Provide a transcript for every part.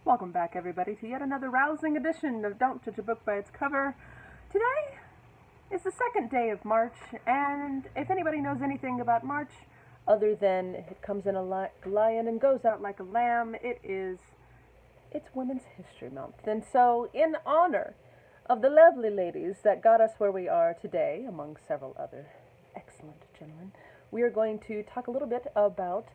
Welcome back, everybody, to yet another rousing edition of Don't Judge a Book by Its Cover. Today is the second day of March, and if anybody knows anything about March, other than it comes in a lion and goes out like a lamb, it's Women's History Month. And so, in honor of the lovely ladies that got us where we are today, among several other excellent gentlemen, we are going to talk a little bit about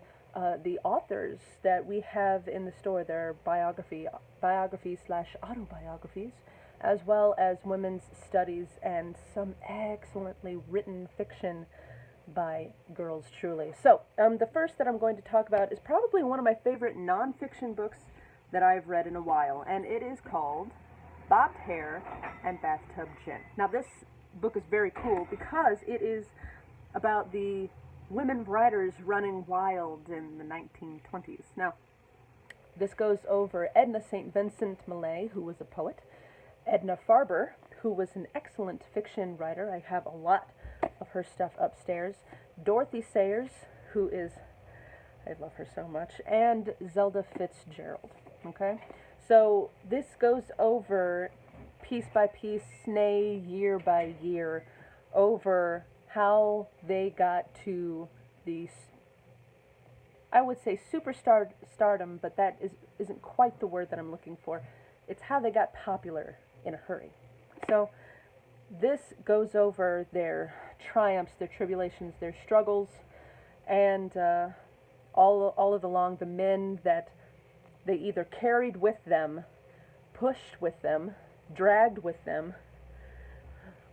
the authors that we have in the store, their biographies/autobiographies, as well as women's studies and some excellently written fiction by girls truly. So, the first that I'm going to talk about is probably one of my favorite nonfiction books that I've read in a while, and it is called Bobbed Hair and Bathtub Gin. Now, this book is very cool because it is about the women writers running wild in the 1920s. Now, this goes over Edna St. Vincent Millay, who was a poet, Edna Farber, who was an excellent fiction writer. I have a lot of her stuff upstairs. Dorothy Sayers, who is, I love her so much, and Zelda Fitzgerald. Okay? So this goes over piece by piece, nay, year by year, over how they got to these, I would say stardom, but that isn't quite the word that I'm looking for. It's how they got popular in a hurry. So this goes over their triumphs, their tribulations, their struggles, and all along the men that they either carried with them, pushed with them, dragged with them,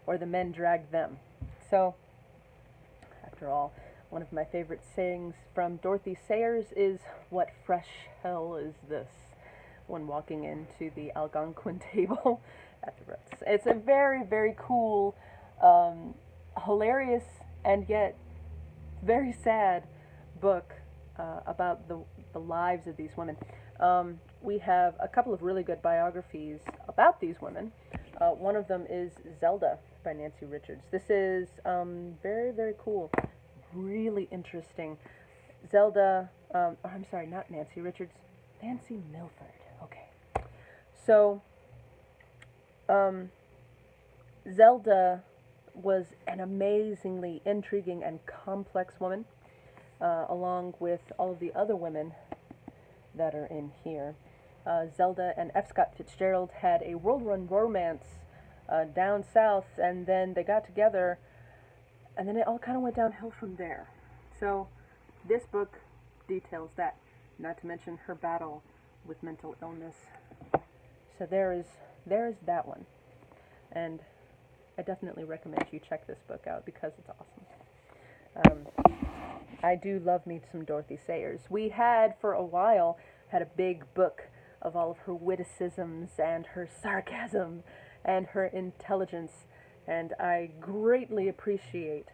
or the men dragged them. So, after all, one of my favorite sayings from Dorothy Sayers is, "What fresh hell is this?" when walking into the Algonquin table at the Ritz. It's a very, very cool, hilarious, and yet very sad book about the lives of these women. We have a couple of really good biographies about these women. One of them is Zelda by Nancy Richards. This is very, very cool. Really interesting. Zelda, I'm sorry, not Nancy Richards, Nancy Milford. Okay. So, Zelda was an amazingly intriguing and complex woman, along with all of the other women that are in here. Zelda and F. Scott Fitzgerald had a whirlwind romance down south, and then they got together, and then it all kind of went downhill from there. So this book details that, not to mention her battle with mental illness. So there is that one, and I definitely recommend you check this book out because it's awesome. I do love me some Dorothy Sayers. We had, for a while, had a big book of all of her witticisms and her sarcasm and her intelligence, and I greatly appreciate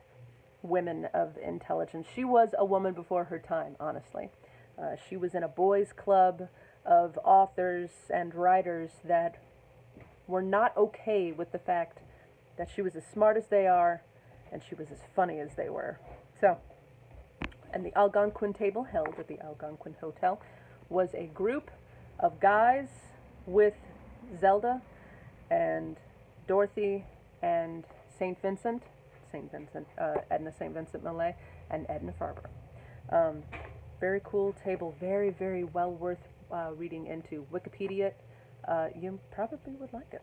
women of intelligence. She was a woman before her time, honestly. She was in a boys' club of authors and writers that were not okay with the fact that she was as smart as they are and she was as funny as they were. So, and the Algonquin table, held at the Algonquin Hotel, was a group of guys with Zelda and Dorothy and Edna St. Vincent Millay, and Edna Farber. Very cool table, very, very well worth reading into. Wikipedia it. You probably would like it.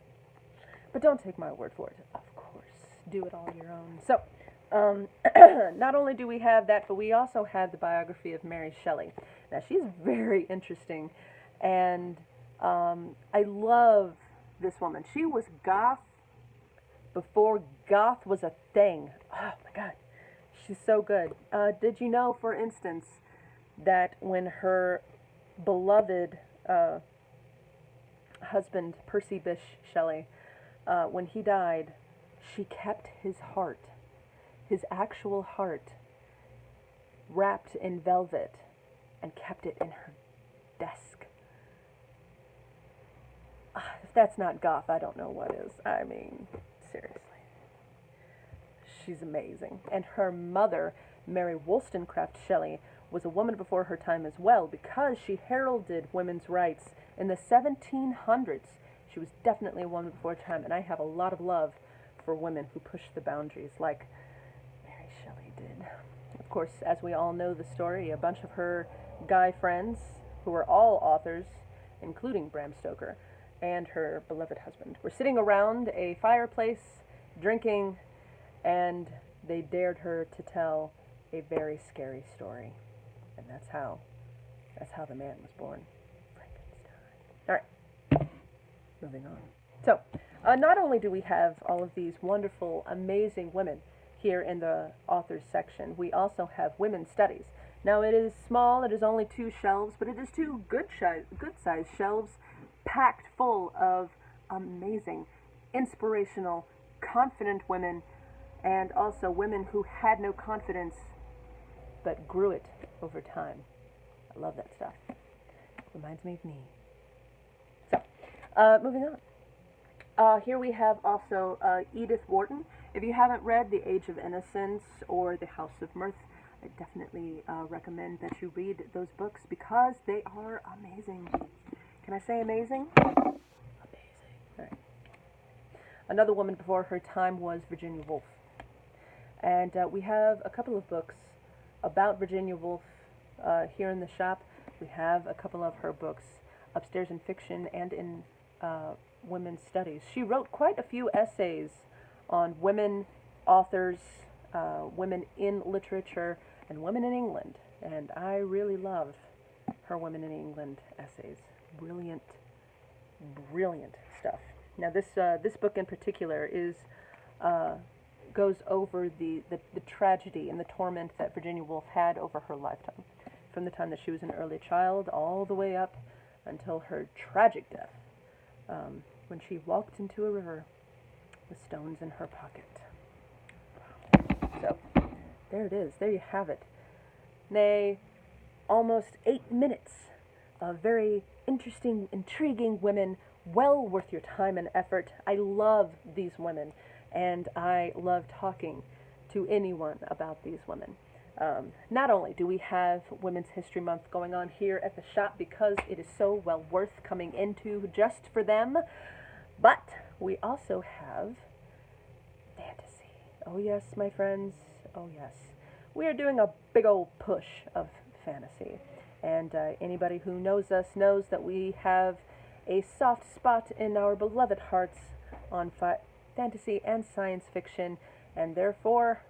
But don't take my word for it, of course. Do it all your own. So, not only do we have that, but we also have the biography of Mary Shelley. Now, she's very interesting, and I love this woman. She was goth before goth was a thing. Oh my God, she's so good. Did you know, for instance, that when her beloved husband, Percy Bysshe Shelley, when he died, she kept his heart, his actual heart, wrapped in velvet and kept it in her desk. If that's not goth, I don't know what is. I mean, seriously. She's amazing. And her mother, Mary Wollstonecraft Shelley, was a woman before her time as well, because she heralded women's rights in the 1700s. She was definitely a woman before her time, and I have a lot of love for women who push the boundaries like Mary Shelley did. Of course, as we all know the story, a bunch of her guy friends, who were all authors, including Bram Stoker, and her beloved husband, were sitting around a fireplace, drinking, and they dared her to tell a very scary story. And that's how the man was born, Frankenstein. All right, moving on. So, not only do we have all of these wonderful, amazing women here in the authors section, we also have women's studies. Now, it is small, it is only 2 shelves, but it is 2 good-sized shelves packed full of amazing, inspirational, confident women, and also women who had no confidence but grew it over time. I love that stuff. Reminds me of me. So, moving on. Here we have also Edith Wharton. If you haven't read The Age of Innocence or The House of Mirth, I definitely recommend that you read those books because they are amazing. Can I say amazing? Amazing. All right. Another woman before her time was Virginia Woolf. And we have a couple of books about Virginia Woolf here in the shop. We have a couple of her books upstairs in fiction and in women's studies. She wrote quite a few essays on women authors, women in literature, and women in England. And I really love her Women in England essays. Brilliant, brilliant stuff. Now this book in particular is goes over the tragedy and the torment that Virginia Woolf had over her lifetime, from the time that she was an early child all the way up until her tragic death, when she walked into a river with stones in her pocket. So, there it is. There you have it. Nay, almost 8 minutes of very interesting, intriguing women, well worth your time and effort. I love these women, and I love talking to anyone about these women. Not only do we have Women's History Month going on here at the shop because it is so well worth coming into just for them, but we also have fantasy. Oh yes, my friends, oh yes. We are doing a big old push of fantasy, and anybody who knows us knows that we have a soft spot in our beloved hearts on fantasy and science fiction, and therefore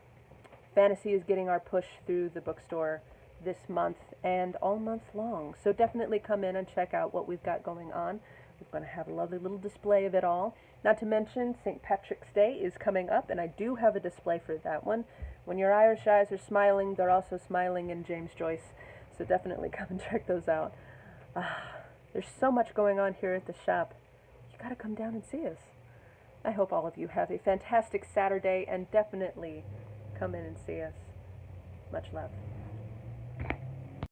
fantasy is getting our push through the bookstore this month and all month long. So definitely come in and check out what we've got going on. We're going to have a lovely little display of it all. Not to mention St. Patrick's Day is coming up, and I do have a display for that one. When your Irish eyes are smiling, they're also smiling in James Joyce. So definitely come and check those out. There's so much going on here at the shop. You got to come down and see us. I hope all of you have a fantastic Saturday, and definitely come in and see us. Much love.